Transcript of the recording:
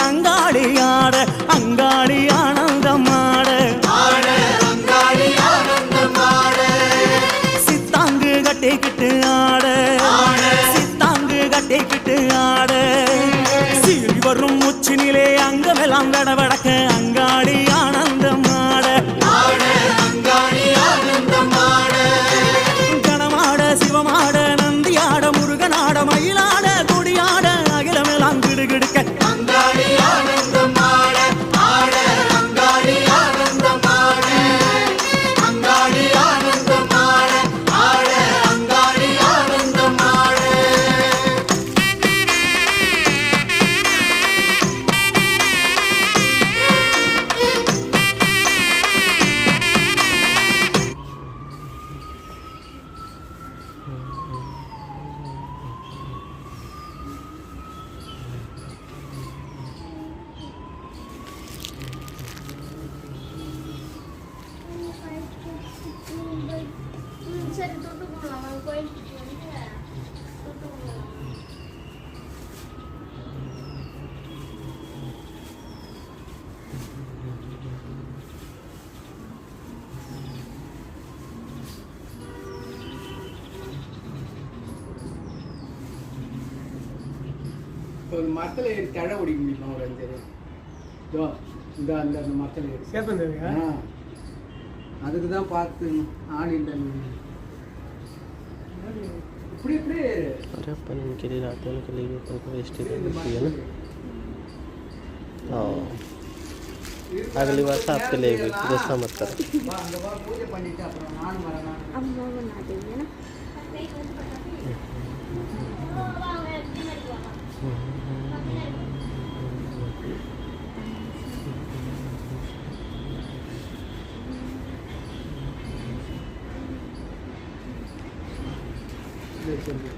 அங்காளி ஆட அங்காளி ஆனந்தமாட சித்தாங்கு கட்டிக்கிட்டு ஆட சித்தாங்கு கட்டிக்கிட்டு ஆட சீறி வரும் முச்சினிலே அங்கமெல்லாம் வடவடக்க அங்காளி ஆனந்தமாட கணமாட சிவமாட நந்தியாட முருகனாட மயிலாட குடியாட அகிலமெல்லாம் கிடுகிடுக்க ஒரு மரத்தில் ஏறி தழை ஓடிக்க முடியுமா ஒரு அஞ்சு இதோ இந்த அந்த அந்த மரத்தில் ஏறி சேப்பந்தேவியா அதுக்கு தான் பார்த்து ஆள் இல்லை இப்படி இப்படி अरे अपन इनके लिए लाते हैं उनके लिए भी अपन को वेस्ट ही करनी चाहिए ना। हाँ अगली बार से आपके लिए भी गुस्सा मत करो। அந்த வாரம் பூஜை பண்ணிட்டு அப்புறம் நானும் வரேன் அம்மா बना देंगे ना சரி